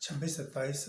26-27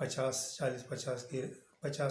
50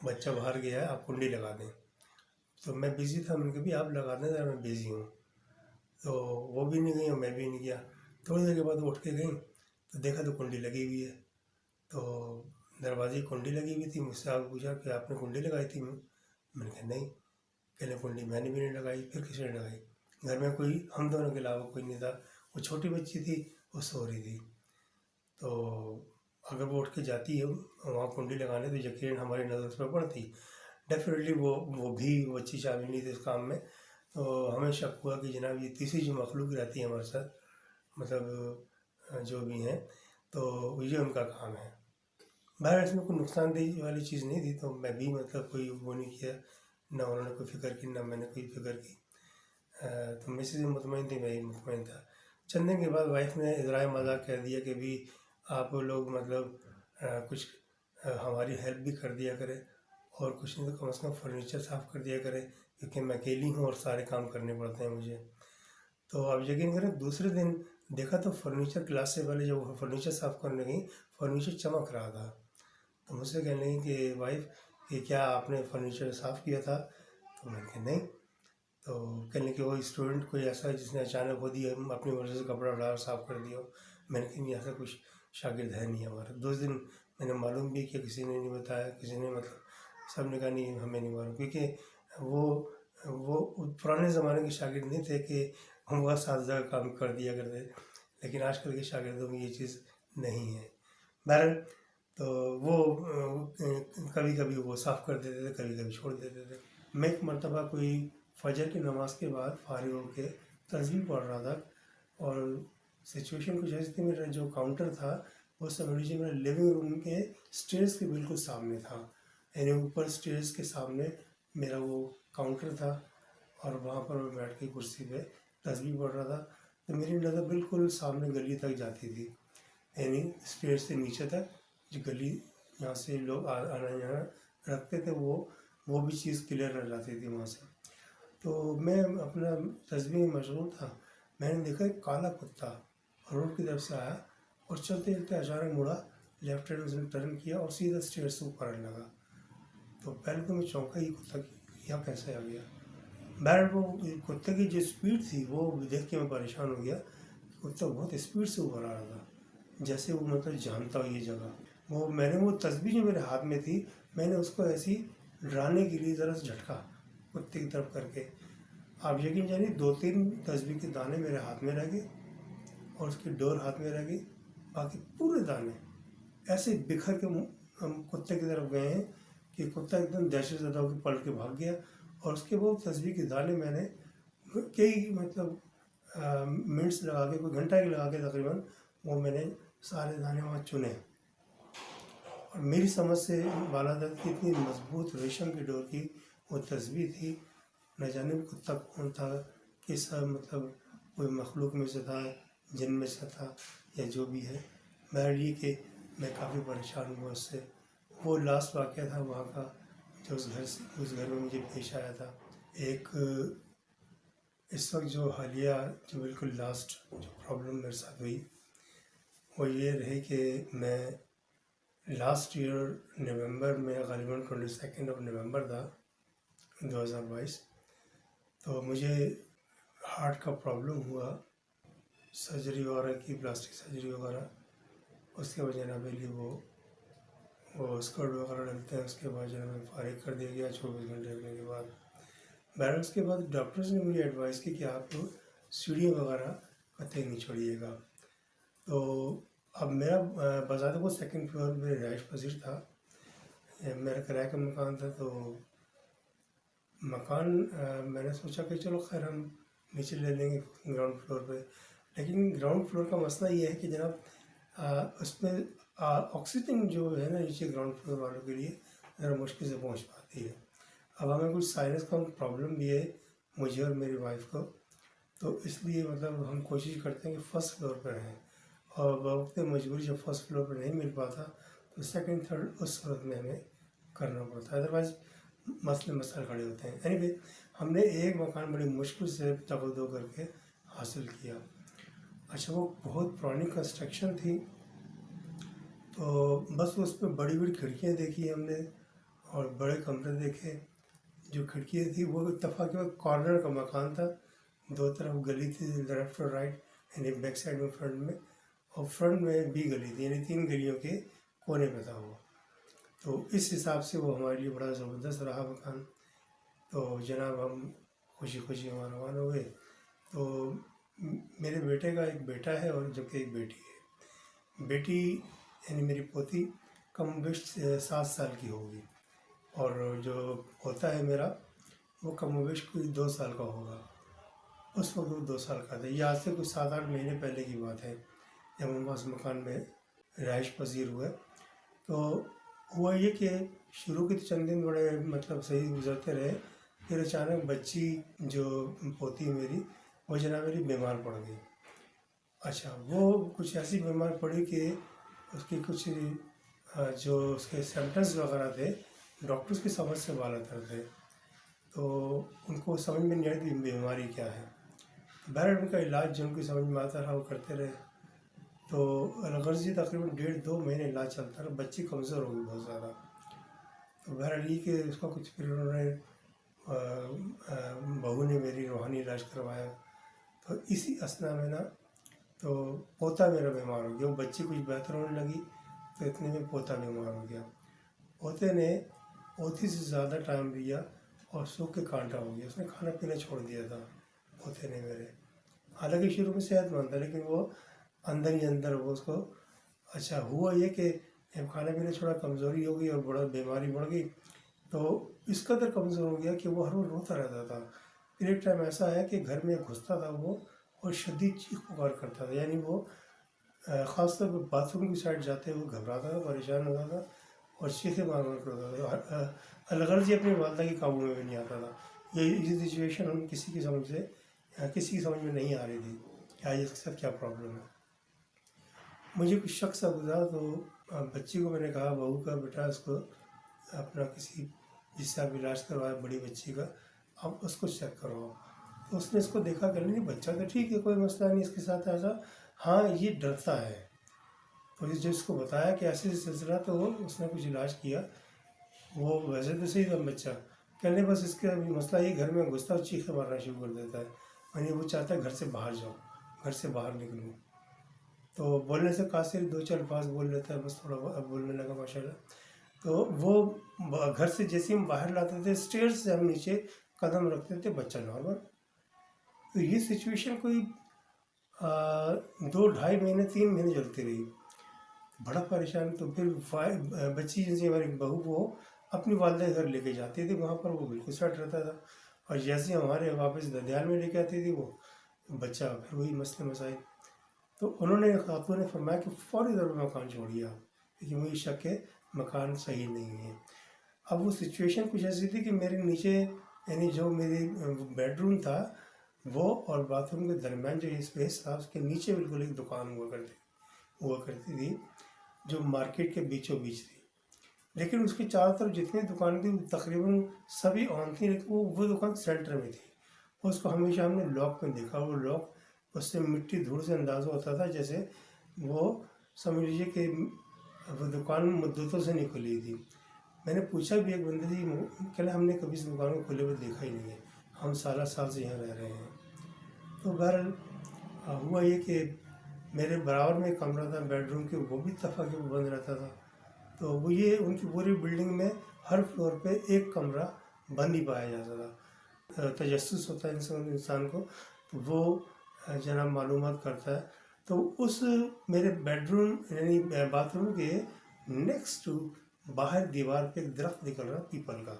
بچہ باہر گیا ہے, آپ کنڈی لگا دیں. تو میں بزی تھا, میں نے کہا بھی آپ لگا دیں ذرا, میں بزی ہوں. تو وہ بھی نہیں گئی اور میں بھی نہیں گیا. تھوڑی دیر کے بعد وہ اٹھ کے گئیں تو دیکھا تو کنڈی لگی ہوئی ہے. تو دروازے کی کنڈی لگی ہوئی تھی. مجھ سے آپ پوچھا کہ آپ نے کنڈی لگائی تھی؟ میں نے کہا نہیں. پہلے کنڈی میں نے بھی نہیں لگائی, پھر کس نے لگائی؟ گھر میں کوئی ہم دونوں کے علاوہ کوئی نہیں تھا. وہ چھوٹی بچی تھی, وہ سو رہی تھی. تو اگر وہ اٹھ کے جاتی ہے وہاں کنڈی لگانے تو یقیناً ہماری نظر اس پہ پڑتی. ڈیفینیٹلی وہ بھی بچی شامل نہیں تھی اس کام میں. تو ہمیں شک ہوا کہ جناب یہ تیسری جو مخلوق رہتی ہے ہمارے ساتھ, مطلب جو بھی ہیں, تو یہ ان کا کام ہے. باہر اس میں کوئی نقصان دہ والی چیز نہیں تھی, تو میں بھی مطلب کوئی وہ نہیں کیا, نہ انہوں نے کوئی فکر کی نہ میں نے کوئی فکر کی. تو مسز مطمئن تھی, میں ہی مطمئن تھا. چند دن کے بعد وائف نے ذرائع مذاق کہہ دیا کہ بھی آپ لوگ مطلب کچھ ہماری ہیلپ بھی کر دیا کرے, اور کچھ نہیں تو کم از کم فرنیچر صاف کر دیا کرے, کیونکہ میں اکیلی ہوں اور سارے کام کرنے پڑتے ہیں مجھے. تو آپ یقین کریں دوسرے دن دیکھا تو فرنیچر کلاس سے پہلے جب وہ فرنیچر صاف کرنے گئی, فرنیچر چمک رہا تھا. تو مجھ سے کہنے لگی کہ وائف کہ کیا آپ نے فرنیچر صاف کیا تھا؟ تو میں نے کہا نہیں. تو کہنے کہ وہ اسٹوڈنٹ کوئی ایسا ہے جس نے اچانک ہو دیا, اپنی مرضی سے کپڑا اٹھا صاف کر دیا ہو. میں نے کہا نہیں, ایسا کچھ شاگرد ہے نہیں ہمارا. دوسرے دن میں نے معلوم بھی کیا, کسی نے نہیں بتایا, کسی نے مطلب سب نے کہا نہیں ہمیں نہیں معلوم, کیونکہ وہ پرانے زمانے کے شاگرد نہیں تھے کہ ہم وہ اساتذہ کا کام کر دیا کرتے, لیکن آج کل کے شاگردوں میں یہ چیز نہیں ہے. بہرحال تو وہ کبھی کبھی وہ صاف کر دیتے تھے, کبھی کبھی چھوڑ دیتے تھے. میں ایک مرتبہ کوئی فجر کی نماز کے بعد فارغ ہو کے تسبیح پڑھ رہا تھا, اور سچویشن کچھ ایسی تھی, میرا جو کاؤنٹر تھا وہ سمجھ لیجیے میرے لیونگ روم کے اسٹیئرس کے بالکل سامنے تھا. یعنی اوپر اسٹیئرس کے سامنے میرا وہ کاؤنٹر تھا, اور وہاں پر میں بیٹھ کے کرسی پہ تسبیح پڑھ رہا تھا. تو میری نظر بالکل سامنے گلی تک جاتی تھی, یعنی اسٹیئر سے نیچے تک جو گلی یہاں سے لوگ آنا جانا رکھتے تھے, وہ بھی چیز کلیئر نظر آتی تھی وہاں سے. تو میں اپنا تسبیح میں مشغول تھا, میں نے دیکھا ایک کالا کتا روڈ کی طرف سے آیا, اور چلتے چلتے اچانک مڑا, لیفٹ ہینڈ اس نے ٹرن کیا اور سیدھا اسٹیئر سے اوپر آنے لگا. تو پہلے تو میں چونکا, یہ کتا یہاں کیسے آ گیا. بہرحال وہ کتے کی جو اسپیڈ تھی وہ دیکھ کے میں پریشان ہو گیا. کتا بہت اسپیڈ سے اوپر آ رہا تھا, جیسے وہ مطلب جانتا ہو یہ جگہ. میں نے وہ تسبیح جو میرے ہاتھ میں تھی, میں نے اس کو ایسی ڈرانے کے لیے ذرا سا جھٹکا کتے کی طرف کر کے. آپ یقین جانیے 2-3 تسبیح کے دانے میرے ہاتھ میں رہ گئے, اور اس کی ڈور ہاتھ میں رہ گئی. باقی پورے دانے ایسے بکھر کے ہم کتے کی طرف گئے ہیں کہ کتا ایک دم دہشت زدہ ہو کے پلٹ کے بھاگ گیا. اور اس کے بعد تسبیح کے دانے میں نے کئی مطلب منٹس لگا کے, کوئی گھنٹہ ہی لگا کے تقریباً وہ میں نے سارے دانے وہاں چنے. اور میری سمجھ سے بالادر کی اتنی مضبوط ریشم کی ڈور کی وہ تسبیح تھی, نہ جانے کتا کون تھا, کس مطلب کوئی مخلوق میں سے تھا, جن میں سے تھا, یا جو بھی ہے. بہرحال یہ کہ میں کافی پریشان ہوا اس سے. وہ لاسٹ واقعہ تھا وہاں کا جو اس گھر میں مجھے پیش آیا تھا. ایک اس وقت جو حالیہ جو بالکل لاسٹ جو پرابلم میرے ساتھ ہوئی وہ یہ رہی کہ میں لاسٹ ایئر نومبر میں, غالباً 22 نومبر تھا 2022, تو مجھے ہارٹ کا پرابلم ہوا, سرجری وغیرہ کی, پلاسٹک سرجری وغیرہ. اس کے وجہ پہلے وہ اسکرٹ وغیرہ ڈلتے ہیں, اس کے بعد جو ہے میں فارغ کر دیا گیا 24 گھنٹے رکھنے کے بعد. بہرحال اس کے بعد ڈاکٹرز نے مجھے ایڈوائز کی کہ آپ سیڑھیاں وغیرہ قطعی نہیں چھوڑیے گا. تو اب میرا بذات وہ 2nd فلور میں رہائش پذیر تھا, میرا کرایہ کا مکان تھا. تو مکان میں نے سوچا کہ چلو خیر ہم نیچے لے لیں گے گراؤنڈ فلور پہ. لیکن گراؤنڈ فلور کا مسئلہ یہ ہے کہ جناب اس میں آکسیجن جو ہے نا نیچے گراؤنڈ فلور والوں کے لیے ذرا مشکل سے پہنچ پاتی ہے. اب ہمیں کچھ سائنس کا پرابلم بھی ہے مجھے اور میری وائف کو, تو اس لیے مطلب ہم کوشش کرتے ہیں کہ 1st فلور پہ رہیں, اور بوقت مجبوری جب 1st فلور پہ نہیں مل پاتا تو 2nd 3rd اس صورت میں ہمیں کرنا پڑتا ہے, ادروائز مسئلے کھڑے ہوتے ہیں. اینی وے ہم نے ایک مکان بڑی مشکل سے تبدو کر کے حاصل کیا. اچھا وہ بہت پرانی کنسٹرکشن تھی, تو بس اس پہ بڑی بڑی کھڑکیاں دیکھی ہم نے, اور بڑے کمرے دیکھے، جو کھڑکیاں تھی وہ اتفاق کے کارنر کا مکان تھا، دو طرف گلی تھی، لیفٹ اور رائٹ، یعنی بیک سائڈ میں فرنٹ میں، اور فرنٹ میں بھی گلی تھی، یعنی 3 گلیوں کے کونے پہ تھا وہ. تو اس حساب سے وہ ہمارے لیے بڑا زبردست رہا مکان. تو جناب ہم خوشی خوشی وہاں روانہ ہوئے. تو میرے بیٹے کا ایک بیٹا ہے اور جبکہ ایک بیٹی ہے. بیٹی یعنی میری پوتی کم بیش 7 سال کی ہوگی، اور جو پوتا ہے میرا وہ کم و بیش کوئی 2 سال کا ہوگا. اس وقت وہ 2 سال کا تھا. یہ آج سے کچھ 7-8 مہینے پہلے کی بات ہے جب ہم اس مکان میں رہائش پذیر ہوئے. تو ہوا یہ کہ شروع کے چند دن بڑے مطلب صحیح گزرتے رہے. پھر اچانک بچی جو پوتی میری وہ جناب میری بیمار پڑ گئی. اچھا، وہ کچھ ایسی بیمار پڑی کہ اس کی کچھ جو اس کے سمپٹمس وغیرہ تھے ڈاکٹرز کی سمجھ سے بالا تر تھے. تو ان کو سمجھ میں نہیں آئی کہ بیماری کیا ہے. بہرحال ان کا علاج جو ان کی سمجھ میں آتا رہا وہ کرتے رہے. تو الغرضی تقریباً 1.5-2 مہینے علاج چلتا رہا. بچی کمزور ہو گئی بہت زیادہ. تو بہرحال یہ کہ اس کا کچھ پھر انہوں نے بہو نے میری روحانی علاج کروایا. تو اسی اثنا میں نا تو پوتا میرا بیمار ہو گیا. وہ بچی کچھ بہتر ہونے لگی تو اتنے میں پوتا بیمار ہو گیا. پوتے نے پوتی سے زیادہ ٹائم لیا اور سوکھ کے کانٹا ہو گیا. اس نے کھانا پینا چھوڑ دیا تھا پوتے نے میرے. حالانکہ شروع میں صحت مند تھا لیکن وہ اندر ہی اندر وہ اس کو اچھا ہوا یہ کہ جب کھانا پینا چھوڑا کمزوری ہو گئی اور بڑا بیماری بڑھ گئی. تو اس قدر کمزور ہو گیا کہ وہ ہر روز روتا رہتا تھا. پھر ایک ٹائم ایسا ہے کہ گھر میں گھستا تھا وہ اور شدید چیخ پکار کرتا تھا. یعنی وہ خاص طور پہ باتھ روم کی سائڈ جاتے ہوئے گھبراتا تھا، پریشان ہوتا تھا اور چیخیں مار مار کرتا تھا. الغرض اپنی والدہ کے قابو میں بھی نہیں آتا تھا. یہ سچویشن ہم کسی کی سمجھ میں نہیں آ رہی تھی کہ آج اس کے ساتھ کیا پرابلم ہے. مجھے کچھ شک سا گزرا تو بچی کو میں نے کہا بہو کا بیٹا اس کو اپنا کسی جس سے آپ علاج کروایا بڑی بچی کا اب اس کو چیک کرواؤ. تو اس نے اس کو دیکھا کہ نہیں بچہ تو ٹھیک ہے، کوئی مسئلہ نہیں اس کے ساتھ ایسا. ہاں یہ ڈرتا ہے. تو جب اس کو بتایا کہ ایسے سلسلہ تو اس نے کچھ علاج کیا. وہ ویسے تو صحیح تھا بچہ، کہنے بس اس کا مسئلہ یہ گھر میں گھستا اور چیخیں مارنا شروع کر دیتا ہے. یعنی وہ چاہتا ہے گھر سے باہر جاؤ، گھر سے باہر نکلوں. تو بولنے سے قاصر 2-4 الفاظ بول لیتا ہے، بس تھوڑا بولنے لگا ماشاء اللہ. تو وہ گھر سے جیسے ہم باہر لاتے تھے اسٹیئر سے ہم نیچے قدم رکھتے تھے بچہ نارمل. تو یہ سچویشن کوئی 2-2.5 مہینے 3 مہینے چلتی رہی. بڑا پریشان. تو پھر بچی جیسے ہماری بہو کو اپنی والدہ گھر لے کے جاتی تھی، وہاں پر وہ بالکل سیٹ رہتا تھا. اور جیسے ہمارے واپس ددیال میں لے کے آتی تھی وہ بچہ پھر وہی مسئلے مسائل. تو انہوں نے خاتون نے فرمایا کہ فوری طور پہ مکان چھوڑیے آپ، کیونکہ مجھے شک ہے مکان صحیح نہیں ہے. اب وہ سچویشن کچھ ایسی تھی کہ میرے نیچے یعنی جو میری بیڈ روم تھا وہ اور باتھ روم کے درمیان جو اسپیس تھا اس کے نیچے بالکل ایک دکان ہوا کرتی تھی جو مارکیٹ کے بیچوں بیچ تھی. لیکن اس کے چاروں طرف جتنی دکانیں تھیں تقریباً سبھی آن تھیں، لیکن وہ دکان سینٹر میں تھی. اس کو ہمیشہ ہم نے لاک میں دیکھا. وہ لاک اس سے مٹی دھوڑ سے اندازہ ہوتا تھا جیسے وہ سمجھ لیجیے کہ وہ دکان مدتوں سے نہیں کھلی تھی. میں نے پوچھا بھی ایک بندے سے کہ ہم نے کبھی اس دکان کو کھلے ہوئے دیکھا ہی نہیں ہے، ہم سالہ سال سے یہاں رہ رہے ہیں. تو بہرحال ہوا یہ کہ میرے برابر میں ایک کمرہ تھا بیڈ روم کے، وہ بھی اتفاق سے بند رہتا تھا. تو وہ یہ ان کی پوری بلڈنگ میں ہر فلور پہ ایک کمرہ بند ہی پایا جاتا تھا. تجسس ہوتا ہے انسان کو تو وہ جناب معلومات کرتا ہے. تو اس میرے بیڈ روم یعنی باتھ روم کے نیکسٹ باہر دیوار پہ ایک درخت نکل رہا پیپل کا.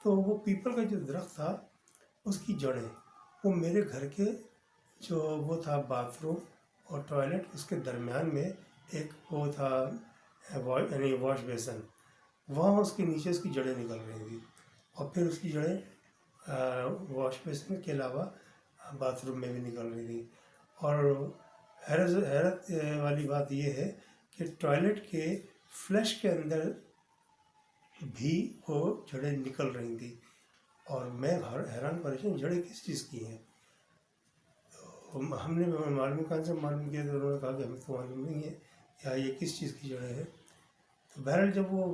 تو وہ پیپل کا جو درخت تھا اس کی جڑیں وہ میرے گھر کے جو وہ تھا باتھ روم اور ٹوائلٹ اس کے درمیان میں ایک وہ تھا یعنی واش بیسن، وہاں اس کے نیچے اس کی جڑیں نکل رہی تھیں. اور پھر اس کی جڑیں واش بیسن کے علاوہ باتھ روم میں بھی نکل رہی تھی. اور حیرت والی بات یہ ہے کہ ٹوائلٹ کے فلش کے اندر بھی وہ جڑیں نکل رہی تھیں. اور میں حیران پریشان جڑیں کس چیز کی ہیں. تو ہم نے معلوم سے معلوم کیا تو انہوں نے کہا کہ ہمیں تو معلوم نہیں ہے کہ یہ کس چیز کی جڑیں ہیں. تو بہرحال جب وہ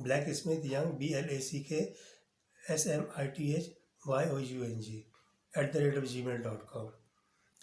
blacksmithyoung BLACKSMITHYOUNG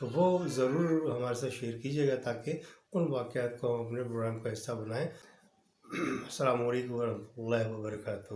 تو وہ ضرور ہمارے ساتھ شیئر کیجیے گا تاکہ ان واقعات کو ہم اپنے پروگرام کا حصہ بنائیں۔ السلام علیکم ورحمۃ اللہ وبرکاتہ۔